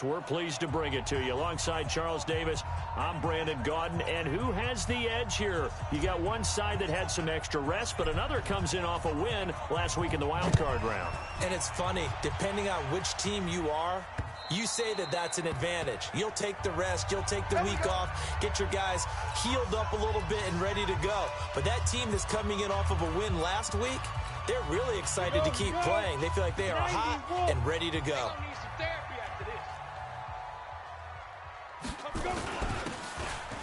We're pleased to bring it to you. Alongside Charles Davis, I'm Brandon Gaudin. And who has the edge here? You got one side that had some extra rest, but another comes in off a win last week in the wild card round. And it's funny, depending on which team you are, you say that that's an advantage. You'll take the rest, you'll take the week off, get your guys healed up a little bit and ready to go. But that team that's coming in off of a win last week, they're really excited to keep playing. They feel like they are hot and ready to go.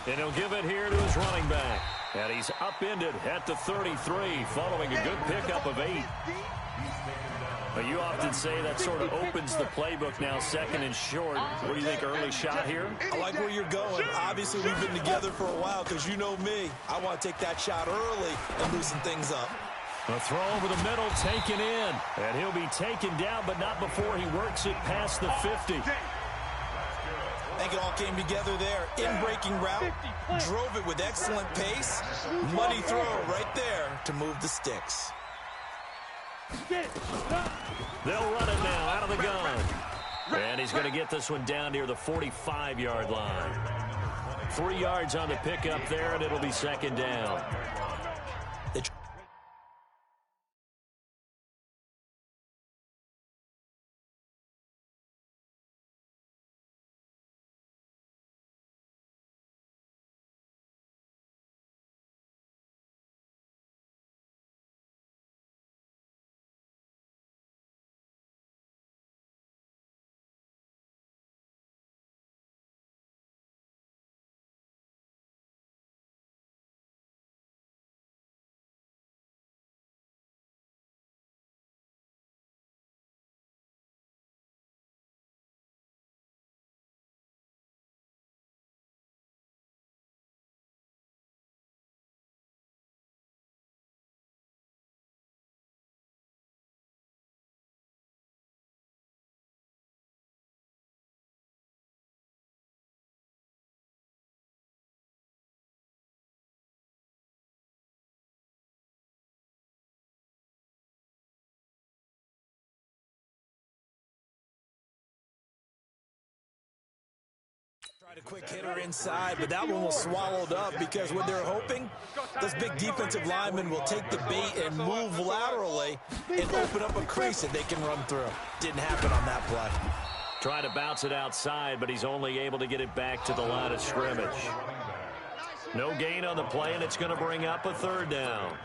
And he'll give it here to his running back. And he's upended at the 33 following a good pickup of 8. But you often say that sort of opens the playbook now, second and short. What do you think, early shot here? I like where you're going. Obviously, we've been together for a while because you know me. I want to take that shot early and loosen things up. A throw over the middle, taken in. And he'll be taken down, but not before he works it past the 50. I think it all came together there. In-breaking route, drove it with excellent pace. Money throw right there to move the sticks. They'll run it now out of the gun. And he's going to get this one down near the 45-yard line. 3 yards on the pickup there, and it'll be second down. Tried a quick hitter inside, but that one was swallowed up because what they're hoping, this big defensive lineman will take the bait and move laterally and open up a crease that they can run through. Didn't happen on that play. Trying to bounce it outside, but he's only able to get it back to the line of scrimmage. No gain on the play, and it's going to bring up a third down.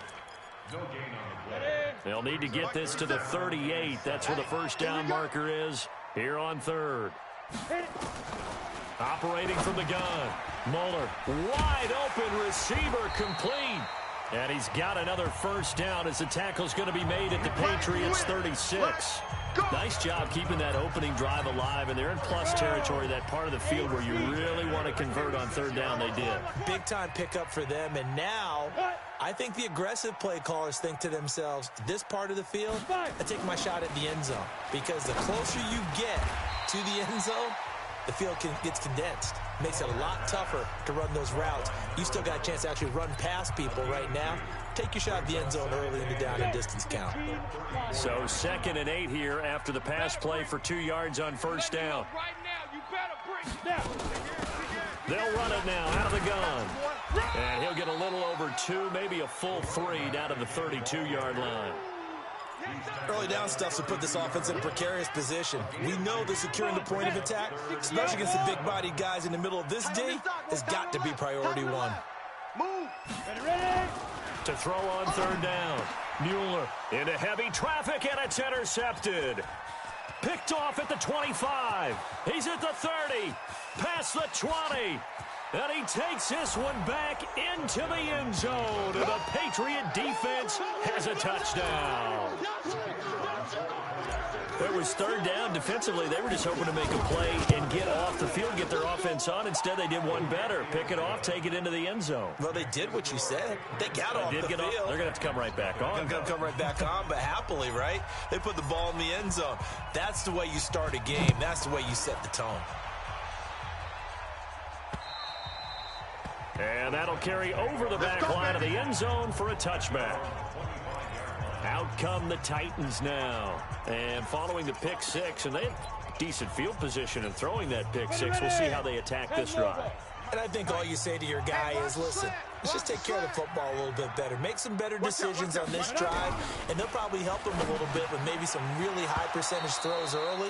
They'll need to get this to the 38. That's where the first down marker is here on third. Operating from the gun. Muller, wide open receiver, complete. And he's got another first down as the tackle's going to be made at the Patriots 36. Nice job keeping that opening drive alive, and they're in plus territory, that part of the field where you really want to convert on third down. They did. Big-time pickup for them, and now I think the aggressive play callers think to themselves, this part of the field, I take my shot at the end zone, because the closer you get to the end zone, the field gets condensed. Makes it a lot tougher to run those routes. You still got a chance to actually run past people right now. Take your shot at the end zone early in the down and distance count. So 2nd and 8 here after the pass play for 2 yards on first down. They'll run it now out of the gun. And he'll get a little over 2, maybe a full 3 down to the 32-yard line. Early down stuff to put this offense in a precarious position. We know that securing the point of attack, especially against the big-bodied guys in the middle of this D, has got to be priority one. Move. Ready. To throw on third down. Mueller into heavy traffic, and it's intercepted. Picked off at the 25. He's at the 30. Past the 20. And he takes this one back into the end zone. And the Patriot defense has a touchdown. It was third down. Defensively, they were just hoping to make a play and get off the field, get their offense on. Instead, they did one better. Pick it off, take it into the end zone. Well, they did what you said. They got off the field. They're going to have to come right back on. They're going to come right back on, but happily, right? They put the ball in the end zone. That's the way you start a game. That's the way you set the tone. And that'll carry over the back line of the end zone for a touchback. Out come the Titans now. And following the pick six, and they had decent field position in throwing that pick six. We'll see how they attack this drive. And I think all you say to your guy is, listen, let's just take care of the football a little bit better. Make some better decisions on this drive, and they'll probably help him a little bit with maybe some really high percentage throws early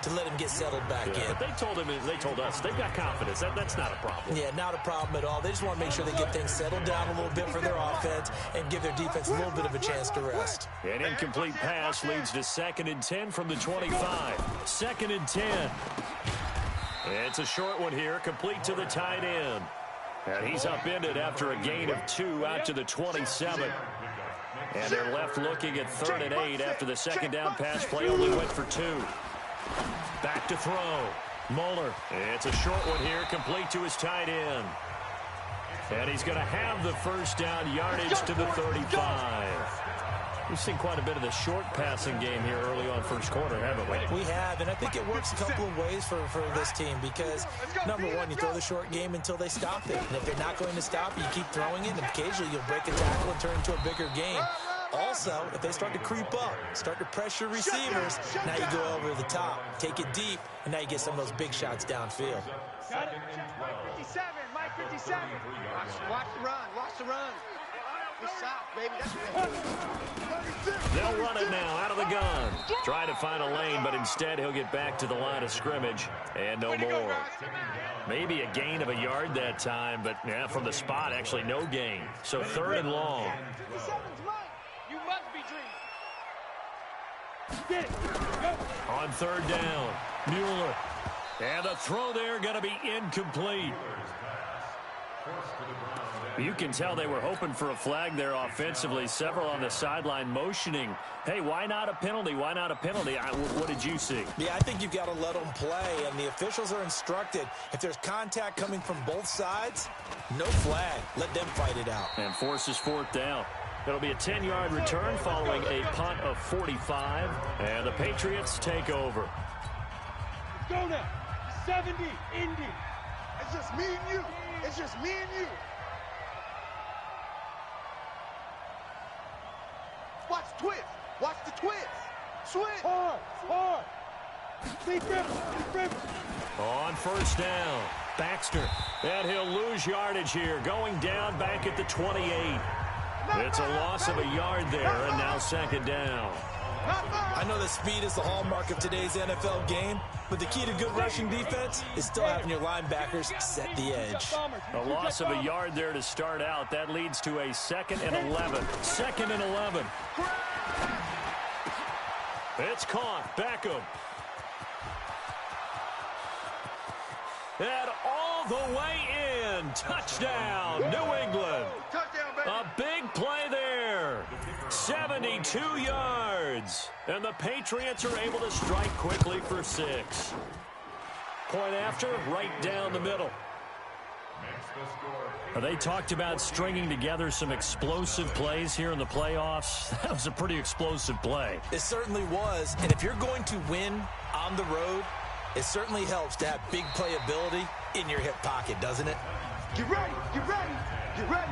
to let him get settled back in. But they told us they've got confidence. That's not a problem. Yeah, not a problem at all. They just want to make sure they get things settled down a little bit for their offense and give their defense a little bit of a chance to rest. An incomplete pass leads to 2nd and 10 from the 25. 2nd and 10. It's a short one here, complete to the tight end. And he's upended after a gain of 2 out to the 27. And they're left looking at 3rd and 8 after the second down pass play only went for 2. Back to throw. Muller. It's a short one here, complete to his tight end. And he's going to have the first down, yardage to the 35. We've seen quite a bit of the short passing game here early on first quarter, haven't we? We have, and I think it works a couple of ways for this team because, number one, you throw the short game until they stop it. And if they're not going to stop it, you keep throwing it, and occasionally you'll break a tackle and turn it into a bigger game. Also, if they start to creep up, start to pressure receivers, now you go over the top, take it deep, and now you get some of those big shots downfield. Got it. 57, Mike 57. Watch the run, watch the run. Good shot, baby. That's what they do. They'll run it now out of the gun. Try to find a lane, but instead he'll get back to the line of scrimmage and no more. Maybe a gain of a yard that time, but yeah, from the spot, actually no gain. So 3rd and long. 57's Mike. You must be dreaming. Get it. Go. On 3rd down, Mueller. And the throw there going to be incomplete. You can tell they were hoping for a flag there offensively. Several on the sideline motioning, hey, why not a penalty? Why not a penalty? What did you see? Yeah, I think you've got to let them play, and the officials are instructed. If there's contact coming from both sides, no flag. Let them fight it out. And forces 4th down. It'll be a 10-yard return following a punt of 45, and the Patriots take over. Let's go now. 70, Indy. It's just me and you. It's just me and you. Watch the twist. Watch the twist. Switch. Hard. Hard. Big ripper. On 1st down, Baxter. And he'll lose yardage here, going down back at the 28. It's a loss of a yard there, and now 2nd down. I know that speed is the hallmark of today's NFL game, but the key to good rushing defense is still having your linebackers set the edge. A loss of a yard there to start out. That leads to a 2nd and 11. 2nd and 11. It's caught. Beckham. And all the way in. Touchdown, New England. A big play there. 72 yards. And the Patriots are able to strike quickly for 6. Point after, right down the middle. They talked about stringing together some explosive plays here in the playoffs. That was a pretty explosive play. It certainly was. And if you're going to win on the road, it certainly helps to have big playability in your hip pocket, doesn't it? Get ready. Get ready. Get ready.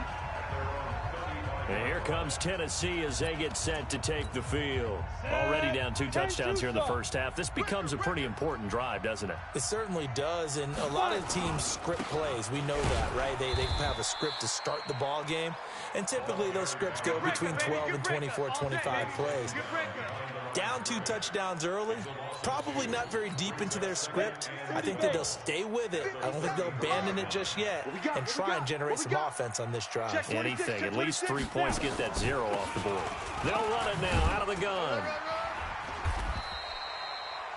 And here comes Tennessee as they get set to take the field. Already down 2 touchdowns here in the first half. This becomes a pretty important drive, doesn't it? It certainly does, and a lot of teams script plays. We know that, right? They have a script to start the ball game, and typically those scripts go between 12 and 24, 25 plays. Down 2 touchdowns early, probably not very deep into their script. I think that they'll stay with it. I don't think they'll abandon it just yet and try and generate some offense on this drive. Anything, at least 3 points, get that 0 off the board. They'll run it now out of the gun.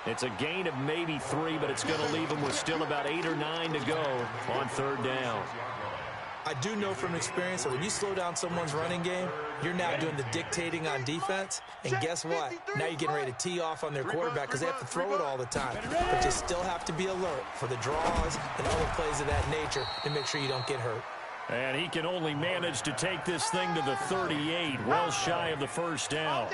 It's a gain of maybe 3, but it's going to leave them with still about 8 or 9 to go on 3rd down. I do know from experience that when you slow down someone's running game, you're now doing the dictating on defense. And guess what? Now you're getting ready to tee off on their quarterback because they have to throw it all the time. But you still have to be alert for the draws and other plays of that nature to make sure you don't get hurt. And he can only manage to take this thing to the 38, well shy of the 1st down.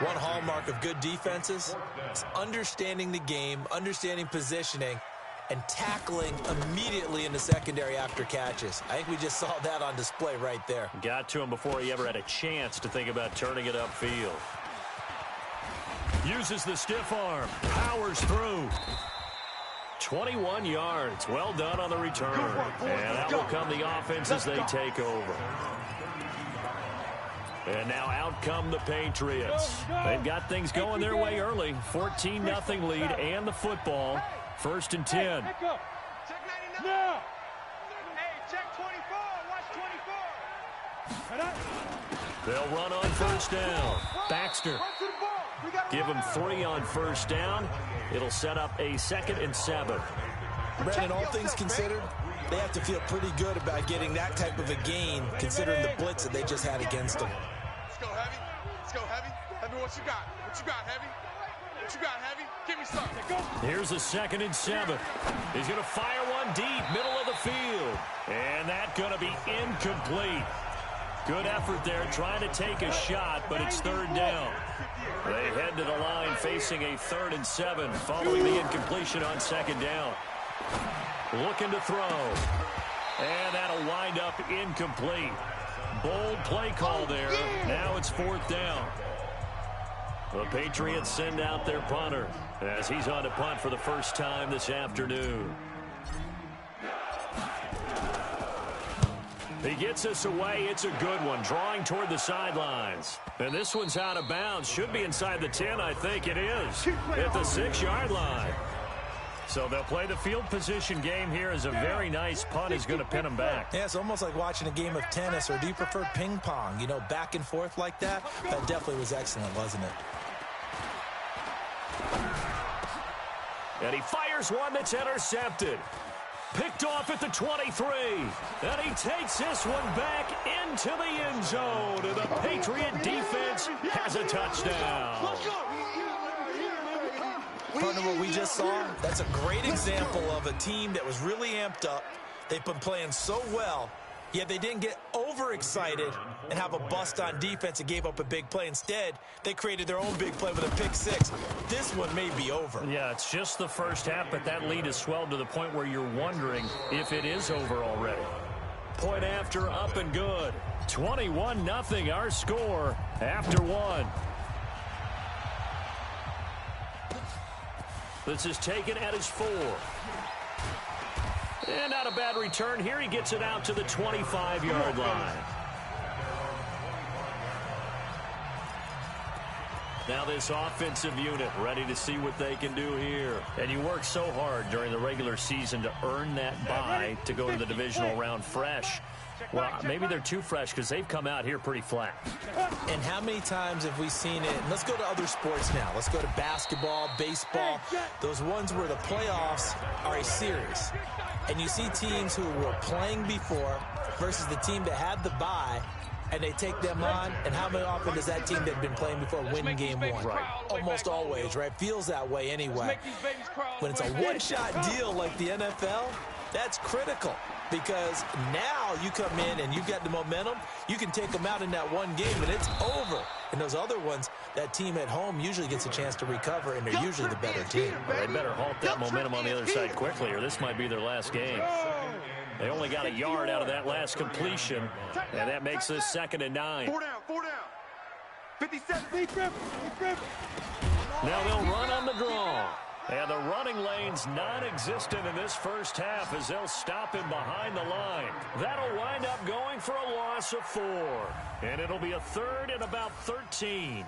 One hallmark of good defenses is understanding the game, understanding positioning, and tackling immediately in the secondary after catches. I think we just saw that on display right there. Got to him before he ever had a chance to think about turning it upfield. Uses the stiff arm. Powers through. 21 yards. Well done on the return. And that will come the offense as they take over. And now out come the Patriots. They've got things going their way early. 14-0 lead and the football. 1st and 10. Check 99. Hey, check 24. Watch 24. They'll run on 1st down. Baxter. Give him 3 on 1st down. It'll set up a 2nd and 7. Brandon, all things considered, they have to feel pretty good about getting that type of a gain, considering the blitz that they just had against them. Let's go, Heavy. Let's go, Heavy. Heavy, what you got? What you got, Heavy? What you got, Heavy? Give me something. Here's a 2nd and 7. He's going to fire one deep, middle of the field. And that's going to be incomplete. Good effort there, trying to take a shot, but it's 3rd down. They head to the line facing a 3rd and 7 following the incompletion on 2nd down. Looking to throw. And that'll wind up incomplete. Bold play call there. Now it's 4th down. The Patriots send out their punter as he's on to punt for the first time this afternoon. He gets us away. It's a good one, drawing toward the sidelines. And this one's out of bounds. Should be inside the 10, I think it is, at the 6-yard line. So they'll play the field position game here as a very nice punt is going to pin them back. Yeah, it's almost like watching a game of tennis, or do you prefer ping pong? You know, back and forth like that? That definitely was excellent, wasn't it? And he fires one that's intercepted. Picked off at the 23. And he takes this one back into the end zone. And the Patriot defense has a touchdown. Partner, what we just saw, that's a great example of a team that was really amped up. They've been playing so well, yet they didn't get overexcited and have a bust on defense and gave up a big play. Instead, they created their own big play with a pick 6. This one may be over. Yeah, it's just the first half, but that lead has swelled to the point where you're wondering if it is over already. Point after, up and good. 21-0 our score after 1. This is taken at his 4. And not a bad return here. He gets it out to the 25-yard line. Now this offensive unit ready to see what they can do here. And you work so hard during the regular season to earn that bye to go to the divisional round fresh. Well, maybe they're too fresh because they've come out here pretty flat. And how many times have we seen it? And let's go to other sports now. Let's go to basketball, baseball, those ones where the playoffs are a series. And you see teams who were playing before versus the team that had the bye, and they take them on. And how many often does that team that had been playing before win game 1? Right. Almost always, right? Feels that way anyway. When it's a one-shot deal like the NFL, that's critical. Because now you come in and you've got the momentum, you can take them out in that one game and it's over. And those other ones, that team at home usually gets a chance to recover, and they're usually the better team. Well, they better halt that momentum on the other side quickly, or this might be their last game. They only got a yard out of that last completion, and that makes this 2nd and 9. 4 down, 4 down. 57. Now they'll run on the draw. And the running lane's non-existent in this first half as they'll stop him behind the line. That'll wind up going for a loss of 4. And it'll be a 3rd and about 13.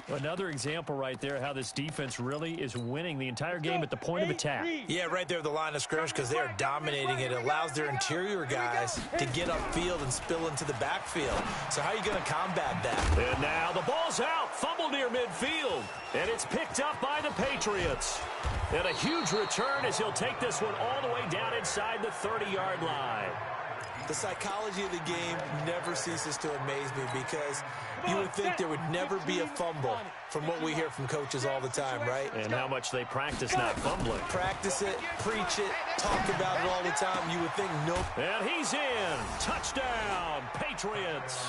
Another example right there how this defense really is winning the entire game at the point of attack. Yeah, right there at the line of scrimmage, because they are dominating it. It allows their interior guys to get upfield and spill into the backfield. So how are you going to combat that? And now the ball's out. Fumble near midfield. And it's picked up by the Patriots. And a huge return as he'll take this one all the way down inside the 30-yard line. The psychology of the game never ceases to amaze me because you would think there would never be a fumble from what we hear from coaches all the time, right? And how much they practice not fumbling. Practice it, preach it, talk about it all the time. You would think nope. And he's in. Touchdown, Patriots.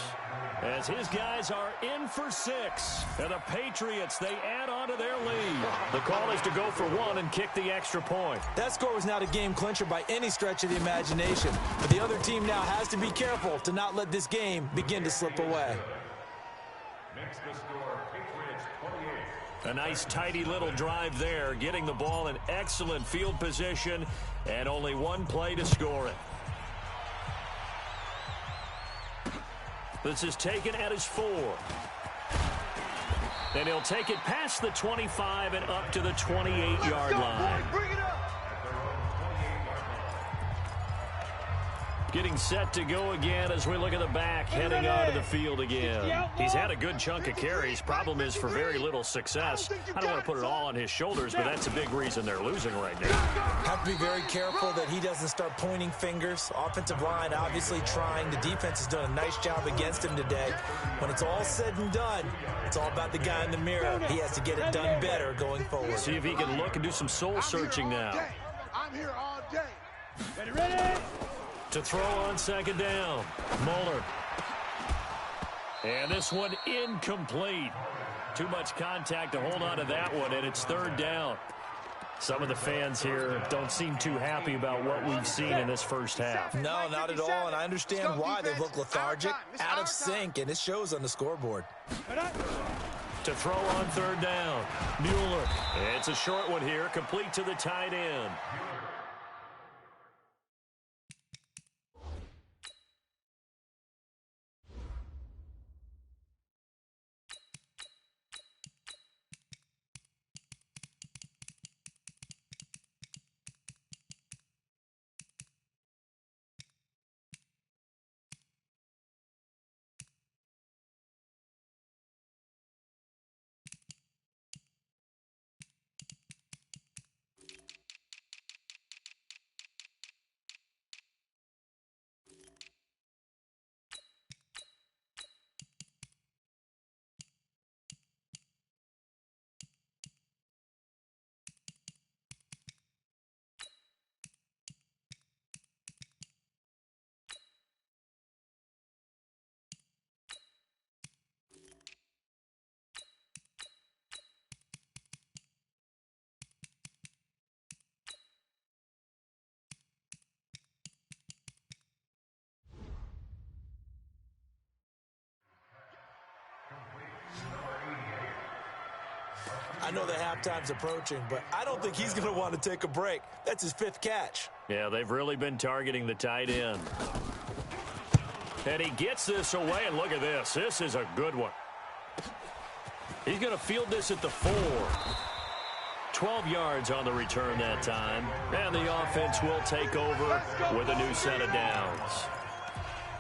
As his guys are in for 6. And the Patriots, they add on to their lead. The call is to go for 1 and kick the extra point. That score was not a game clincher by any stretch of the imagination. But the other team now has to be careful to not let this game begin to slip away. Makes the score, Patriots 28. A nice, tidy little drive there, getting the ball in excellent field position, and only one play to score it. This is taken at his 4. And he'll take it past the 25 and up to the 28-yard line. Bring it up. Getting set to go again as we look at the back, heading onto the field again. He's had a good chunk of carries. Problem is for very little success. I don't want to put it all on his shoulders, but that's a big reason they're losing right now. Have to be very careful that he doesn't start pointing fingers. Offensive line obviously trying. The defense has done a nice job against him today. When it's all said and done, it's all about the guy in the mirror. He has to get it done better going forward. See if he can look and do some soul searching now. I'm here all day. Ready? To throw on second down, Muller. And this one incomplete. Too much contact to hold on to that one, and it's third down. Some of the fans here don't seem too happy about what we've seen in this first half. No, not at all, and I understand why they look lethargic, out of sync, and it shows on the scoreboard. To throw on third down, Mueller. It's a short one here, complete to the tight end. I know the halftime's approaching, but I don't think he's going to want to take a break. That's his 5th catch. Yeah, they've really been targeting the tight end. And he gets this away, and look at this. This is a good one. He's going to field this at the 4. 12 yards on the return that time. And the offense will take over with a new set of downs.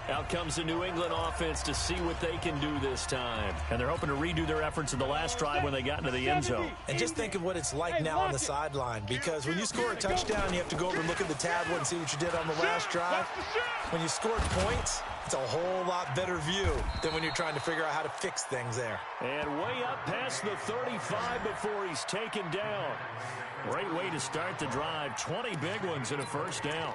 Out comes the New England offense to see what they can do this time. And they're hoping to redo their efforts in the last drive when they got into the end zone. And just think of what it's like now on the sideline, because when you score a touchdown, you have to go over and look at the tablet and see what you did on the last drive. When you scored points, it's a whole lot better view than when you're trying to figure out how to fix things there. And way up past the 35 before he's taken down. Great way to start the drive. 20 big ones in a first down.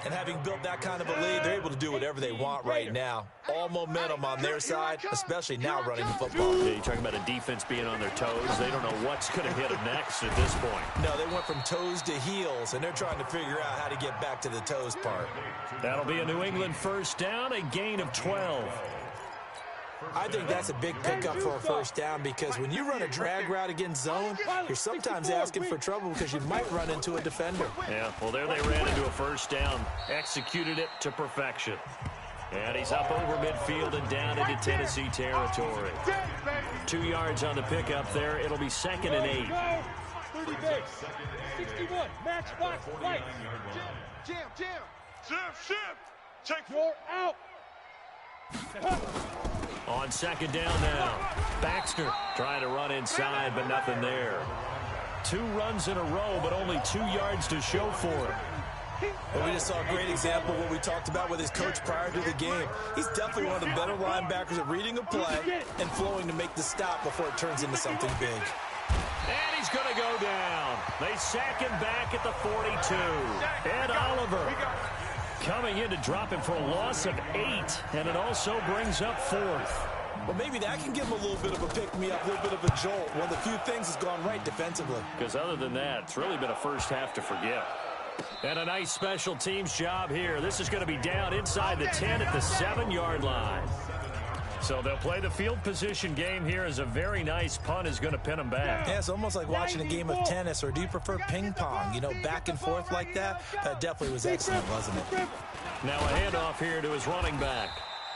And having built that kind of a lead, they're able to do whatever they want right now. All momentum on their side, especially now running the football. Yeah, you're talking about a defense being on their toes. They don't know what's going to hit them next at this point. No, they went from toes to heels, and they're trying to figure out how to get back to the toes part. That'll be a New England first down, a gain of 12. I think that's a big pickup for a first down, because when you run a drag route against zone, you're sometimes asking for trouble because you might run into a defender. Yeah, well, there they ran into a first down, executed it to perfection. And he's up over midfield and down into Tennessee territory. 2 yards on the pickup there. It'll be 2nd and 8. 30 base. 61. Match box right. Jam. Shift. Check 4 out. On second down now, Baxter trying to run inside, but nothing there. 2 runs in a row, but only 2 yards to show for it. Well, we just saw a great example of what we talked about with his coach prior to the game. He's definitely one of the better linebackers at reading a play and flowing to make the stop before it turns into something big. And he's going to go down. They sack him back at the 42. Ed Oliver coming in to drop him for a loss of 8, and it also brings up 4th. Well, maybe that can give him a little bit of a pick-me-up, a little bit of a jolt. One of the few things that's gone right defensively. Because other than that, it's really been a first half to forget. And a nice special teams job here. This is going to be down inside the 10 at the 7-yard line. So they'll play the field position game here as a very nice punt is going to pin them back. Yeah, it's almost like watching a game of tennis, or do you prefer ping pong? You know, back and forth like that? That definitely was excellent, wasn't it? Now a handoff here to his running back.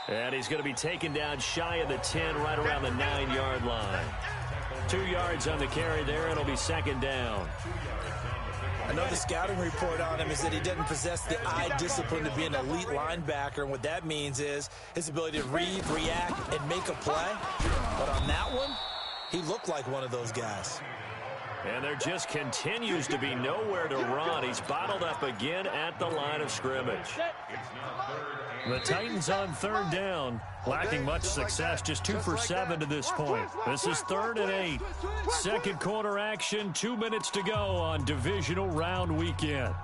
And he's going to be taken down shy of the 10, right around the 9-yard line. 2 yards on the carry there, and it'll be 2nd down. I know the scouting report on him is that he doesn't possess the eye discipline to be an elite linebacker, and what that means is his ability to read, react, and make a play. But on that one, he looked like one of those guys. And there just continues to be nowhere to run. He's bottled up again at the line of scrimmage. The Titans on 3rd down, lacking much success, just 2 for 7 to this point. This is 3rd and 8. Second quarter action, 2 minutes to go on divisional round weekend.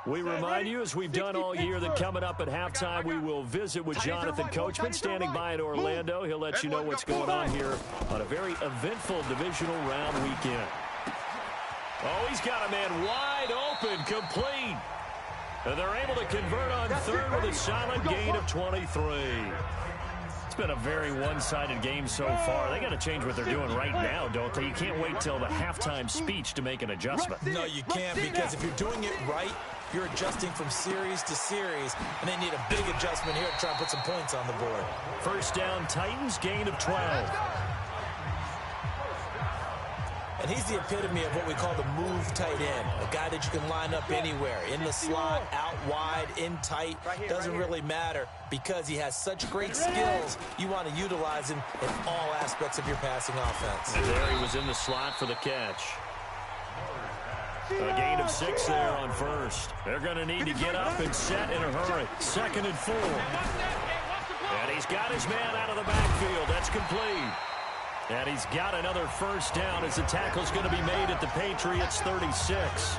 We remind you, as we've done all year, that coming up at halftime, we will visit with Jonathan Coachman standing by in Orlando. He'll let you know what's going on here on a very eventful divisional round weekend. Oh, he's got a man wide open, complete. And they're able to convert on 3rd with a solid gain of 23. It's been a very one-sided game so far. They got to change what they're doing right now, don't they? You can't wait till the halftime speech to make an adjustment. No, you can't, because if you're doing it right, you're adjusting from series to series, and they need a big adjustment here to try and put some points on the board. First down, Titans, gain of 12. And he's the epitome of what we call the move tight end, a guy that you can line up anywhere, in the slot, out wide, in tight, doesn't really matter, because he has such great skills. You want to utilize him in all aspects of your passing offense. And there he was in the slot for the catch. A gain of 6 there on 1st. They're going to need to get up and set in a hurry. 2nd and 4. And he's got his man out of the backfield. That's complete. And he's got another first down as the tackle's going to be made at the Patriots' 36.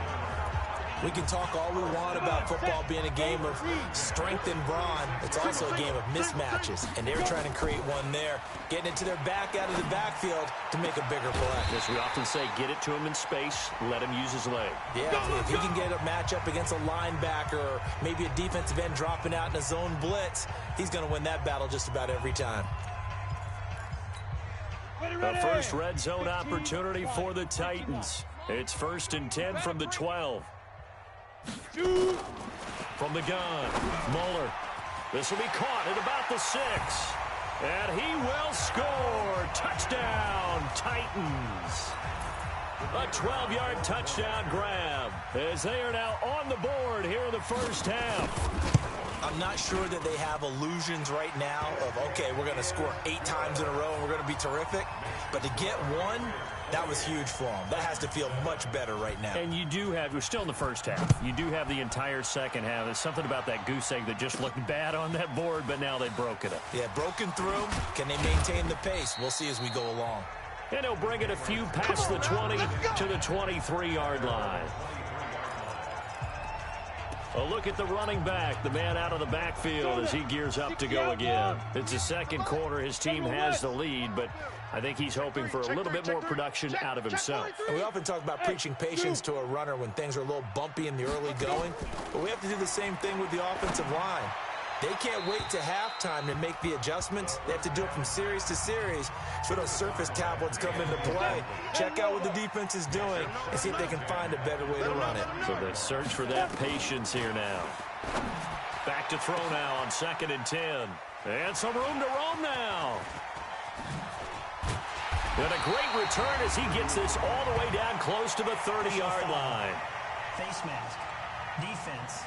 We can talk all we want about football being a game of strength and brawn. It's also a game of mismatches, and they're trying to create one there, getting it to their back out of the backfield to make a bigger play. As we often say, get it to him in space, let him use his leg. Yeah, if he can get a matchup against a linebacker or maybe a defensive end dropping out in a zone blitz, he's going to win that battle just about every time. The first red zone opportunity for the Titans. It's 1st and 10 from the 12. From the gun, Muller. This will be caught at about the 6. And he will score. Touchdown, Titans. A 12-yard touchdown grab as they are now on the board here in the first half. I'm not sure that they have illusions right now of, okay, we're going to score 8 times in a row and we're going to be terrific. But to get one, that was huge for them. That has to feel much better right now. And you do have, we're still in the first half. You do have the entire second half. There's something about that goose egg that just looked bad on that board, but now they've broken it. Yeah, broken through. Can they maintain the pace? We'll see as we go along. And he'll bring it a few past the 20 to the 23-yard line. A look at the running back, the man out of the backfield as he gears up to go again. It's the second quarter. His team has the lead, but I think he's hoping for a little bit more production out of himself. And we often talk about preaching patience to a runner when things are a little bumpy in the early going, but we have to do the same thing with the offensive line. They can't wait to halftime to make the adjustments. They have to do it from series to series. So those surface tablets come into play. Check out what the defense is doing and see if they can find a better way to run it. So they search for that patience here now. Back to throw now on 2nd and 10. And some room to roam now. And a great return as he gets this all the way down close to the 30-yard line. Face mask. Defense.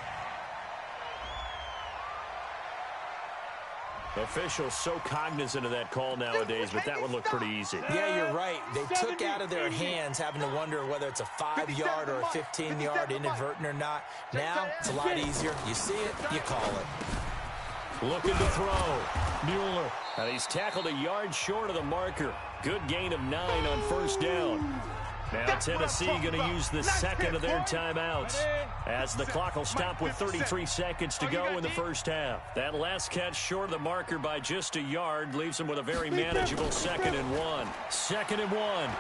Officials so cognizant of that call nowadays, but that would look pretty easy. Yeah, you're right. They took out of their hands having to wonder whether it's a 5-yard or a 15-yard inadvertent or not. Now, it's a lot easier. You see it, you call it. Looking to throw. Mueller. And he's tackled a yard short of the marker. Good gain of 9 on first down. Now Tennessee going to use the second of their timeouts as the clock will stop with 33 seconds to go in the first half. That last catch short of the marker by just a yard leaves them with a very manageable 2nd and 1. 2nd and 1.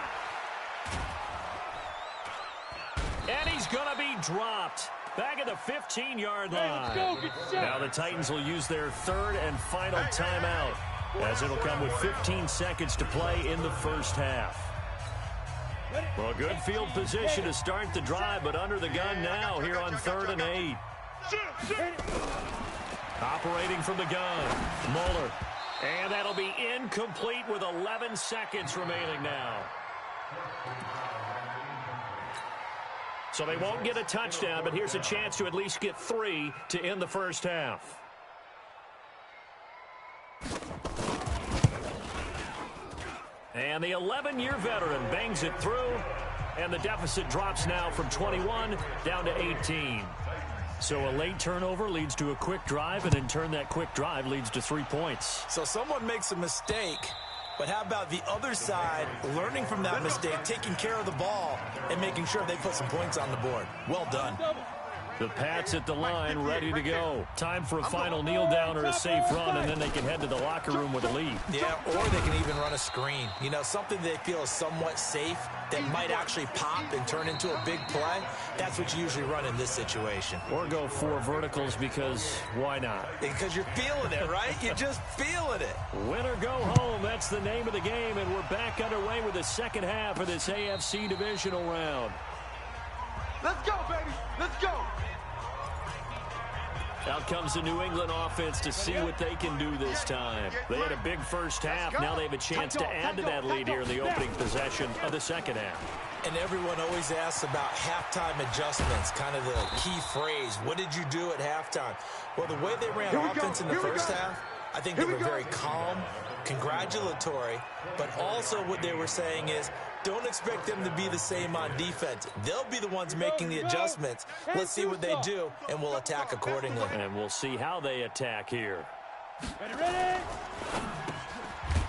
And he's going to be dropped. Back at the 15-yard line. Now the Titans will use their 3rd and final timeout as it'll come with 15 seconds to play in the first half. Well, good field position to start the drive, but under the gun now here on 3rd and 8. Operating from the gun, Mueller. And that'll be incomplete with 11 seconds remaining now. So they won't get a touchdown, but here's a chance to at least get 3 to end the first half. And the 11-year veteran bangs it through, and the deficit drops now from 21 down to 18. So a late turnover leads to a quick drive, and in turn that quick drive leads to 3 points. So someone makes a mistake, but how about the other side learning from that mistake, taking care of the ball, and making sure they put some points on the board? Well done. The Pats at the line, ready to go. Time for a final kneel down or a safe run, and then they can head to the locker room with a lead. Yeah, or they can even run a screen. You know, something they feel is somewhat safe that might actually pop and turn into a big play. That's what you usually run in this situation. Or go 4 verticals because why not? Because you're feeling it, right? You're just feeling it. Win or go home, that's the name of the game, and we're back underway with the second half of this AFC divisional round. Let's go, baby. Let's go. Out comes the New England offense to see what they can do this time. They had a big first half. Now they have a chance to add to that lead here in the opening possession of the second half. And everyone always asks about halftime adjustments, kind of the key phrase. What did you do at halftime? Well, the way they ran offense in the first half, I think they were very calm, congratulatory, but also what they were saying is, don't expect them to be the same on defense. They'll be the ones making the adjustments. Let's see what they do, and we'll attack accordingly. And we'll see how they attack here. Ready?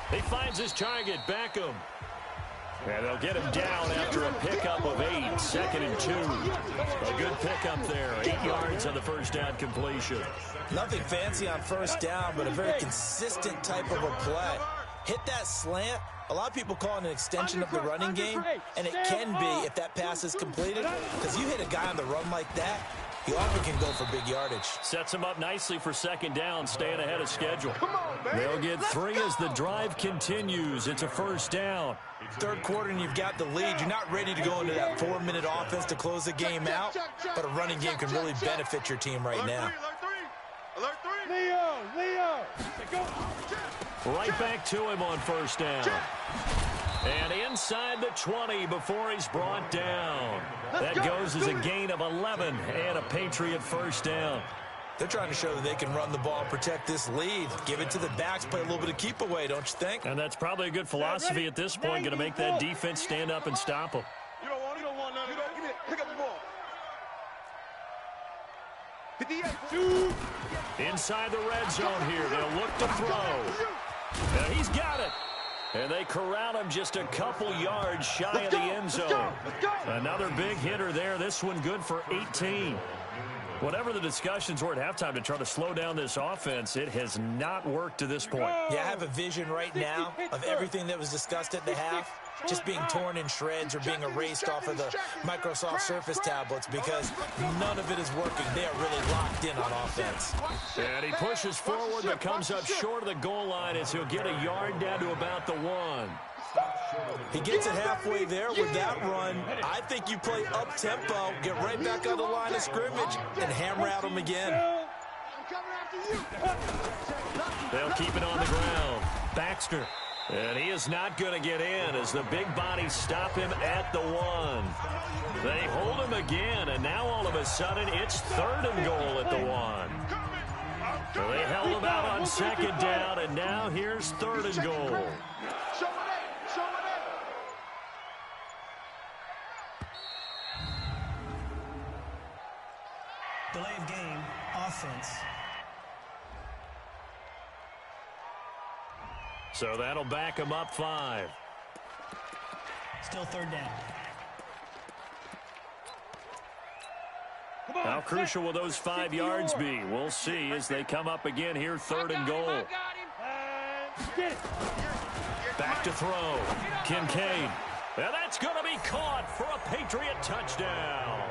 He finds his target, Beckham. And they'll get him down after a pickup of 8, 2nd and 2. A good pickup there, 8 yards on the first down completion. Nothing fancy on first down, but a very consistent type of a play. Hit that slant. A lot of people call it an extension of the running game, and it can be if that pass is completed, because you hit a guy on the run like that, he often can go for big yardage. Sets him up nicely for second down, staying ahead of schedule. They'll get 3 as the drive continues. It's a first down. Third quarter and you've got the lead. You're not ready to go into that 4-minute offense to close the game out, but a running game can really benefit your team right now. Alert 3. Leo. Go. Right back to him on first down. And inside the 20 before he's brought down. That goes as a gain of 11 and a Patriot first down. They're trying to show that they can run the ball and protect this lead. Give it to the backs, play a little bit of keep away, don't you think? And that's probably a good philosophy at this point, going to make that defense stand up and stop them. You don't want none. Give it. Pick up the ball. 58. Inside the red zone here. They'll look to throw. And he's got it. And they corral him just a couple yards shy of the end zone. Another big hitter there. This one good for 18. Whatever the discussions were at halftime to try to slow down this offense, it has not worked to this point. Yeah, I have a vision right now of everything that was discussed at the half just being torn in shreds or being erased off of the Microsoft Surface tablets because none of it is working. They are really locked in on offense. And he pushes forward but comes up short of the goal line as he'll get a yard down to about the 1. He gets it halfway there with that run. I think you play up-tempo, get right back on the line of scrimmage, and hammer at him again. They'll keep it on the ground. Baxter. And he is not going to get in as the big bodies stop him at the 1. They hold him again, and now all of a sudden it's 3rd and goal at the 1. Well, they held him out on second down, and now here's third and goal. Delay of game, offense. So that'll back him up 5. Still third down. How crucial will those 5 yards be? We'll see as they come up again here, third and goal. Back to throw. Kincaid. And that's going to be caught for a Patriot touchdown.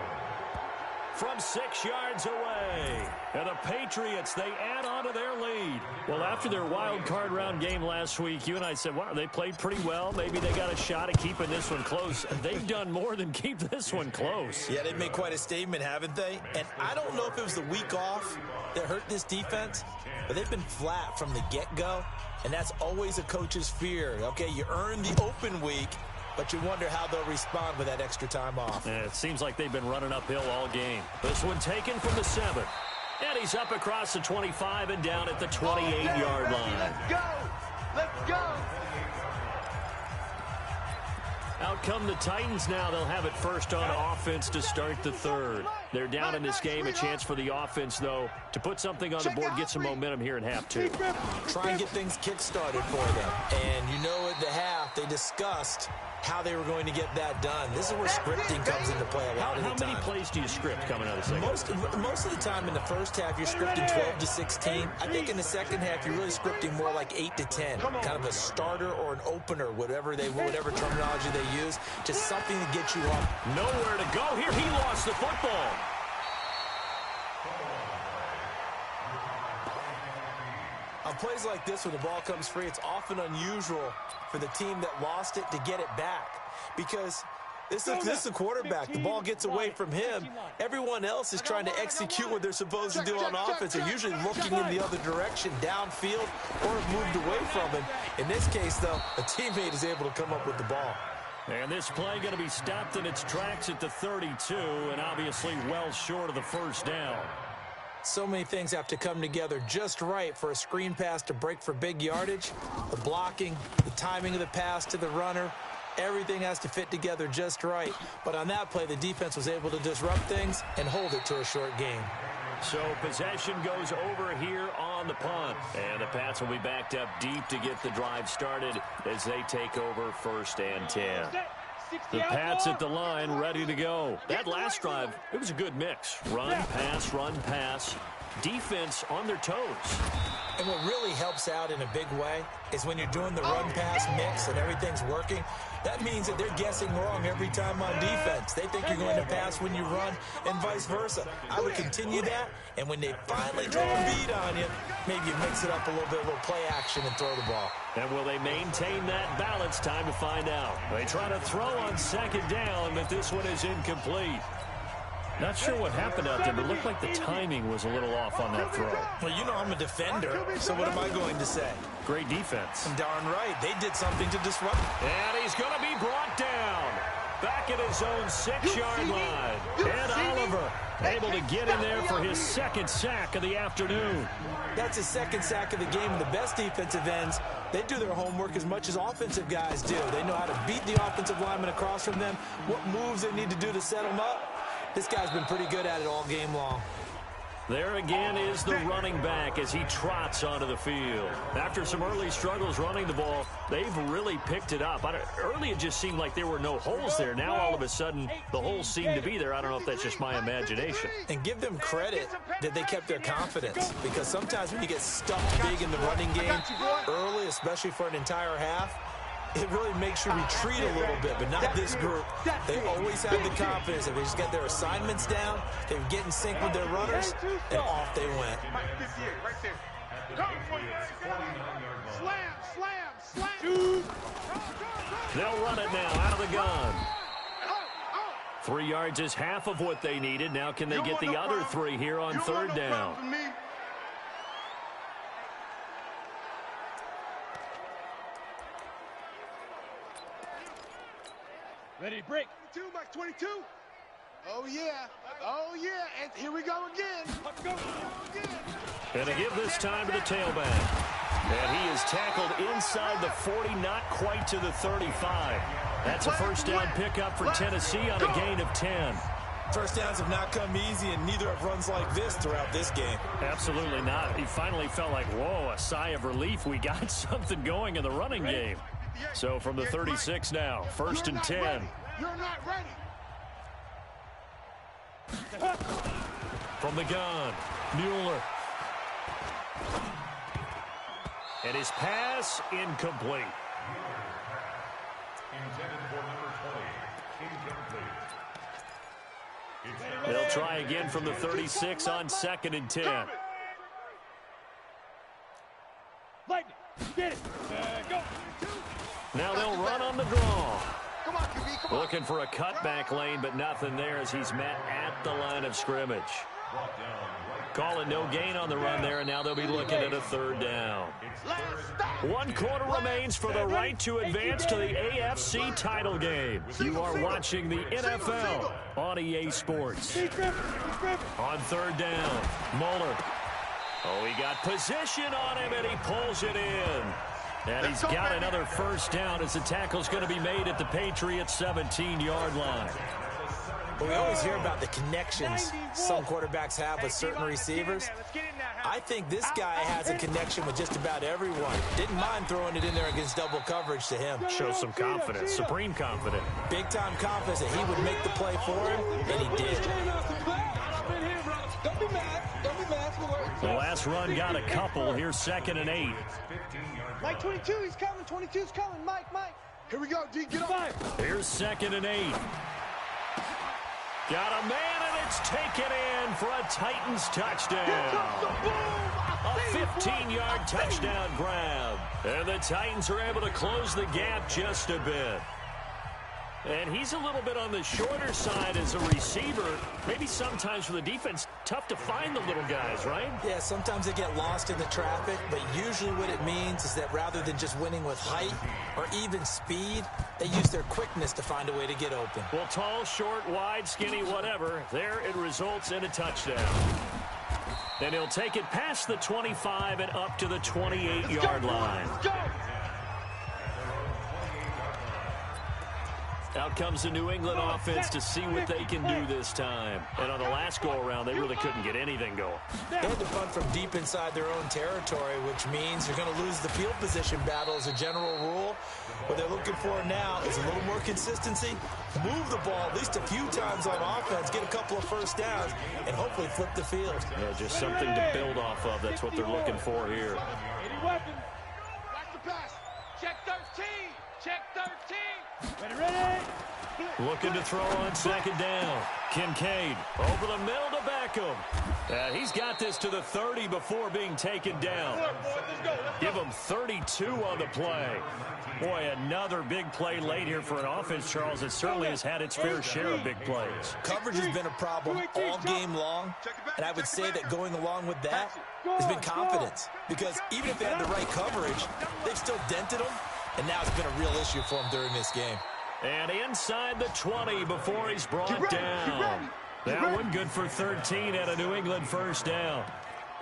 From 6 yards away. And the Patriots, they add on to their lead. Well, after their wild card round game last week, you and I said, wow, they played pretty well. Maybe they got a shot at keeping this one close. They've done more than keep this one close. Yeah, they've made quite a statement, haven't they? And I don't know if it was the week off that hurt this defense, but they've been flat from the get-go, and that's always a coach's fear. Okay, you earn the open week, but you wonder how they'll respond with that extra time off. And it seems like they've been running uphill all game. This one taken from the 7. And he's up across the 25 and down at the 28-yard line. Let's go! Let's go! Out come the Titans now. They'll have it first on offense to start the third. They're down in this game. A chance for the offense, though, to put something on the board, get some momentum here in half 2. Try and get things kick-started for them. And you know at the half, they discussed how they were going to get that done. This is where scripting comes into play a lot of the time. How many plays do you script coming out of the second? Most of the time in the first half, you're scripting 12 to 16. I think in the second half, you're really scripting more like 8 to 10. Kind of a starter or an opener, whatever terminology they use. Just something to get you up. Nowhere to go here. He lost the football. On plays like this, when the ball comes free, it's often unusual for the team that lost it to get it back. Because this is a quarterback. The ball gets away from him. Everyone else is trying to execute what they're supposed to do on offense. They're usually looking in the other direction, downfield, or have moved away from him. In this case, though, a teammate is able to come up with the ball. And this play going to be stopped in its tracks at the 32, and obviously well short of the first down. So many things have to come together just right for a screen pass to break for big yardage. The blocking, the timing of the pass to the runner, everything has to fit together just right. But on that play, the defense was able to disrupt things and hold it to a short game. So possession goes over here on the punt. And the Pats will be backed up deep to get the drive started as they take over 1st and 10. The Pats at the line, ready to go. That last drive, it was a good mix. Run, pass. Defense on their toes. And what really helps out in a big way is when you're doing the run-pass mix and everything's working, that means that they're guessing wrong every time on defense. They think you're going to pass when you run and vice versa. I would continue that, and when they finally draw a beat on you, maybe you mix it up a little bit, a little play action and throw the ball. And will they maintain that balance? Time to find out. They try to throw on second down, but this one is incomplete. Not sure what happened out there, but it looked like the timing was a little off on that throw. Well, you know I'm a defender, so what am I going to say? Great defense. Darn right. They did something to disrupt. And he's going to be brought down. Back at his own 6-yard line. And Oliver able to get in there for his second sack of the afternoon. That's his second sack of the game. And the best defensive ends, they do their homework as much as offensive guys do. They know how to beat the offensive lineman across from them, what moves they need to do to set them up. This guy's been pretty good at it all game long. There again is the running back as he trots onto the field. After some early struggles running the ball, they've really picked it up. Early it just seemed like there were no holes there. Now all of a sudden the holes seem to be there. I don't know if that's just my imagination. And give them credit that they kept their confidence, because sometimes when you get stuck big in the running game early, especially for an entire half, it really makes you retreat a little bit, but not this group. They always had the confidence that they just got their assignments down, they would get in sync with their runners, and off they went. They'll run it now out of the gun. 3 yards is half of what they needed. Now can they get the other 3 here on third down? Ready to break. 22, Mike, 22. Oh, yeah. Oh, yeah. And here we go again. Let's go again. And to give this time to the tailback. And he is tackled inside the 40, not quite to the 35. That's a first down pickup for Tennessee on a gain of 10. First downs have not come easy, and neither have runs like this throughout this game. Absolutely not. He finally felt like, whoa, a sigh of relief. We got something going in the running game. So from the 36 now, first and 10. You're not ready. From the gun, Mueller. And his pass incomplete. Intended for number 20. Incomplete. They'll try again from the 36 on second and 10. Lightning, get it. Go. Now they'll run on the draw. Come on, QB, come on. Looking for a cutback lane, but nothing there as he's met at the line of scrimmage. Calling no gain on the run there, and now they'll be looking at a third down. 1 quarter remains for the right to advance to the AFC title game. You are watching the NFL on EA Sports. On third down, Mueller. Oh, he got position on him, and he pulls it in. And he's got another first down as the tackle's going to be made at the Patriots' 17-yard line. Well, we always hear about the connections some quarterbacks have with certain receivers. I think this guy has a connection with just about everyone. Didn't mind throwing it in there against double coverage to him. Shows some confidence, supreme confidence. Big-time confidence that he would make the play for him, and he did. Don't be mad. Don't be mad. The last run got a couple. Here's second and 8. Mike 22, he's coming. 22's coming. Mike. Here we go, D. Get up. Here's second and 8. Got a man, and it's taken in for a Titans touchdown. A 15-yard touchdown grab. And the Titans are able to close the gap just a bit. And he's a little bit on the shorter side as a receiver. Maybe sometimes for the defense, tough to find the little guys, right? Yeah, sometimes they get lost in the traffic, but usually what it means is that rather than just winning with height or even speed, they use their quickness to find a way to get open. Well, tall, short, wide, skinny, whatever, there it results in a touchdown. And he'll take it past the 25 and up to the 28-yard line. Let's go. Out comes the New England offense to see what they can do this time. And on the last go-around, they really couldn't get anything going. They had to punt from deep inside their own territory, which means you're going to lose the field position battle as a general rule. What they're looking for now is a little more consistency, move the ball at least a few times on offense, get a couple of first downs, and hopefully flip the field. Yeah, just something to build off of. That's what they're looking for here. Watch the pass. Check 13. Check 13. Ready. Looking to throw on second down. Kincaid over the middle to Beckham. He's got this to the 30 before being taken down. Give him 32 on the play. Boy, another big play late here for an offense, Charles, that certainly has had its fair share of big plays. Coverage has been a problem all game long, and I would say that going along with that has been confidence. Because even if they had the right coverage, they've still dented them, and now it's been a real issue for them during this game. And inside the 20 before he's brought down. That one good for 13 at a New England first down.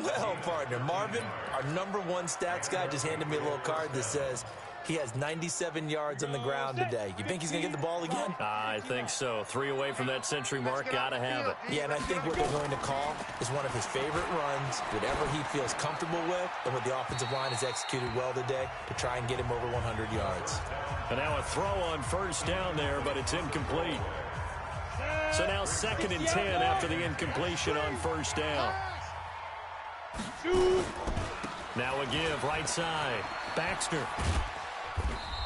Well, partner, Marvin, our #1 stats guy, just handed me a little card that says he has 97 yards on the ground today. You think he's going to get the ball again? I think so. 3 away from that century mark. Got to have it. Yeah, and I think what they're going to call is one of his favorite runs, whatever he feels comfortable with, and what the offensive line has executed well today to try and get him over 100 yards. And now a throw on first down there, but it's incomplete. So now second and 10 after the incompletion on first down. Now a give, right side. Baxter.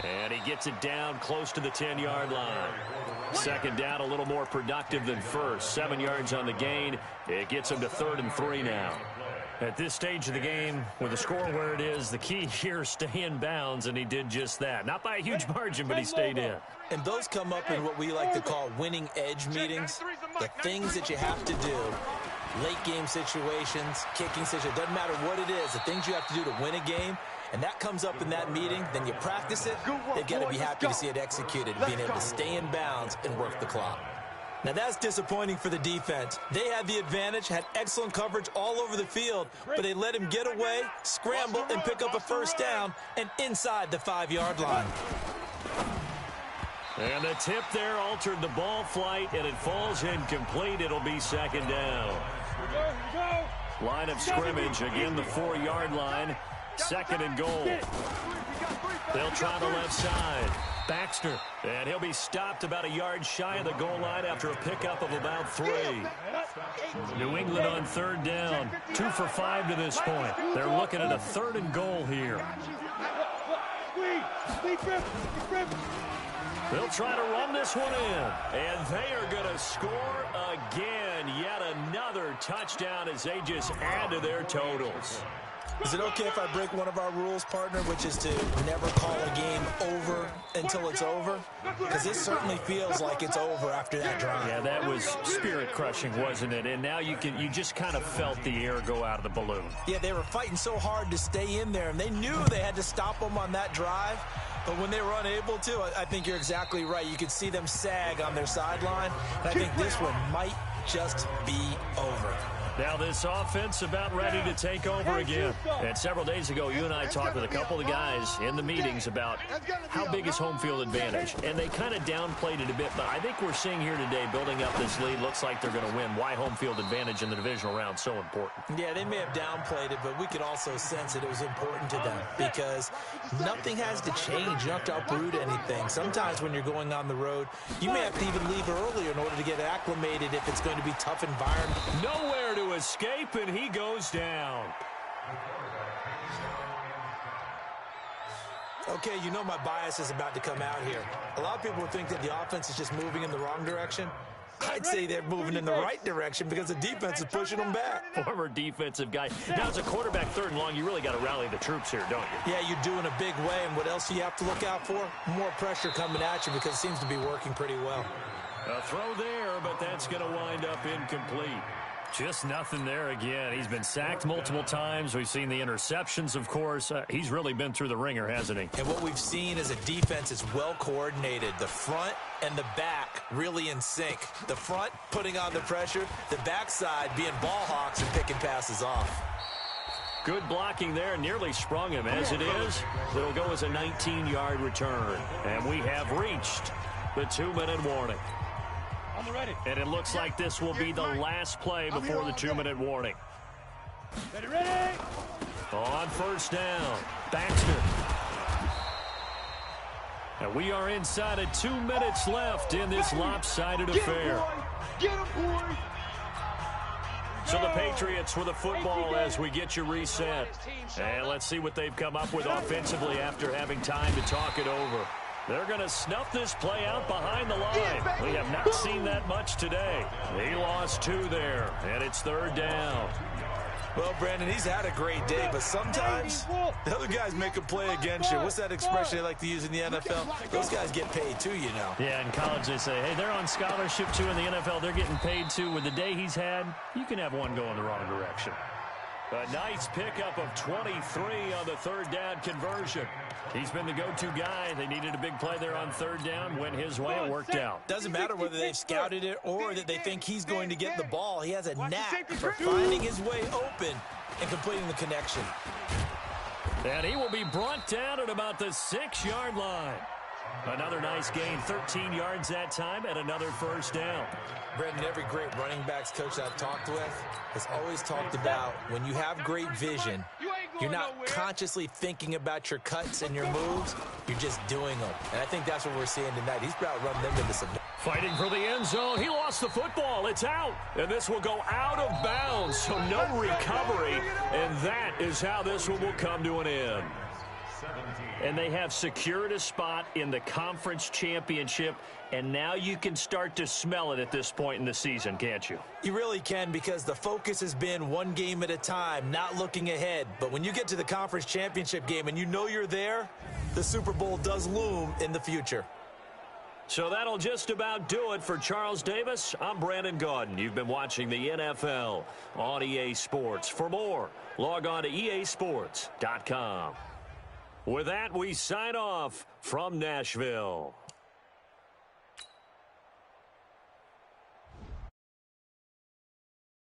And he gets it down close to the 10-yard line. Second down, a little more productive than first. 7 yards on the gain. It gets him to 3rd and 3 now. At this stage of the game, with the score where it is, the key here, stay in bounds, and he did just that. Not by a huge margin, but he stayed in. And those come up in what we like to call winning edge meetings. The things that you have to do, late game situations, kicking situations, doesn't matter what it is, the things you have to do to win a game, and that comes up in that meeting, then you practice it, they've got to be happy to see it executed, being able to stay in bounds and work the clock. Now that's disappointing for the defense. They had the advantage, had excellent coverage all over the field, but they let him get away, scramble, and pick up a first down, and inside the 5-yard line. And the tip there altered the ball flight, and it falls incomplete. It'll be second down. Line of scrimmage, again the 4-yard line. Second and goal. They'll try the left side. Baxter, and he'll be stopped about a yard shy of the goal line after a pickup of about 3. New England on third down. 2 for 5 to this point. They're looking at a 3rd and goal here. They'll try to run this one in, and they are going to score again. Yet another touchdown as they just add to their totals. Is it okay if I break one of our rules, partner, which is to never call a game over until it's over? Because this certainly feels like it's over after that drive. Yeah, that was spirit-crushing, wasn't it? And now you just kind of felt the air go out of the balloon. Yeah, they were fighting so hard to stay in there, and they knew they had to stop them on that drive. But when they were unable to, I think you're exactly right. You could see them sag on their sideline, and I think this one might just be over. Now this offense about ready to take over again. And several days ago, you and I talked with a couple of guys in the meetings about how big is home field advantage. And they kind of downplayed it a bit, but I think we're seeing here today, building up this lead, looks like they're going to win. Why home field advantage in the divisional round so important? Yeah, they may have downplayed it, but we could also sense that it was important to them because nothing has to change. You don't have to uproot anything. Sometimes when you're going on the road, you may have to even leave earlier in order to get acclimated if it's going to be a tough environment. Nowhere to escape, and he goes down. Okay, you know my bias is about to come out here. A lot of people think that the offense is just moving in the wrong direction. I'd say they're moving in the right direction because the defense is pushing them back. Former defensive guy. Now, as a quarterback, 3rd and long, you really got to rally the troops here, don't you? Yeah, you do in a big way, and what else do you have to look out for? More pressure coming at you because it seems to be working pretty well. A throw there, but that's going to wind up incomplete. Just nothing there again. He's been sacked multiple times. We've seen the interceptions, of course. He's really been through the ringer, hasn't he? And what we've seen is a defense is well coordinated. The front and the back really in sync. The front putting on the pressure, the backside being ball hawks and picking passes off. Good blocking there, nearly sprung him. As it is, it'll go as a 19-yard return. And we have reached the 2-minute warning. And it looks like this will be the last play before the 2-minute warning. Ready? On first down, Baxter. And we are inside of 2 minutes left in this lopsided affair. Get him, boy! So the Patriots with the football as we get you reset. And let's see what they've come up with offensively after having time to talk it over. They're going to snuff this play out behind the line. We have not seen that much today. He lost 2 there, and it's 3rd down. Well, Brandon, he's had a great day, but sometimes the other guys make a play against you. What's that expression they like to use in the NFL? Those guys get paid too, you know. Yeah, in college they say, hey, they're on scholarship too. In the NFL, they're getting paid too. With the day he's had, you can have one go in the wrong direction. A nice pickup of 23 on the 3rd down conversion. He's been the go-to guy. They needed a big play there on 3rd down. Went his way. It worked out. Doesn't matter whether they've scouted it or that they think he's going to get the ball. He has a knack for finding his way open and completing the connection. And he will be brought down at about the 6-yard line. Another nice gain, 13 yards that time, and another first down. Brendan, every great running backs coach I've talked with has always talked about when you have great vision, you're not consciously thinking about your cuts and your moves, you're just doing them. And I think that's what we're seeing tonight. He's about running them into some... Fighting for the end zone. He lost the football. It's out. And this will go out of bounds, so no recovery. And that is how this one will come to an end. And they have secured a spot in the conference championship, and now you can start to smell it at this point in the season, can't you? You really can, because the focus has been one game at a time, not looking ahead. But when you get to the conference championship game and you know you're there, the Super Bowl does loom in the future. So that'll just about do it for Charles Davis. I'm Brandon Gaudin. You've been watching the NFL on EA Sports. For more, log on to easports.com. With that, we sign off from Nashville.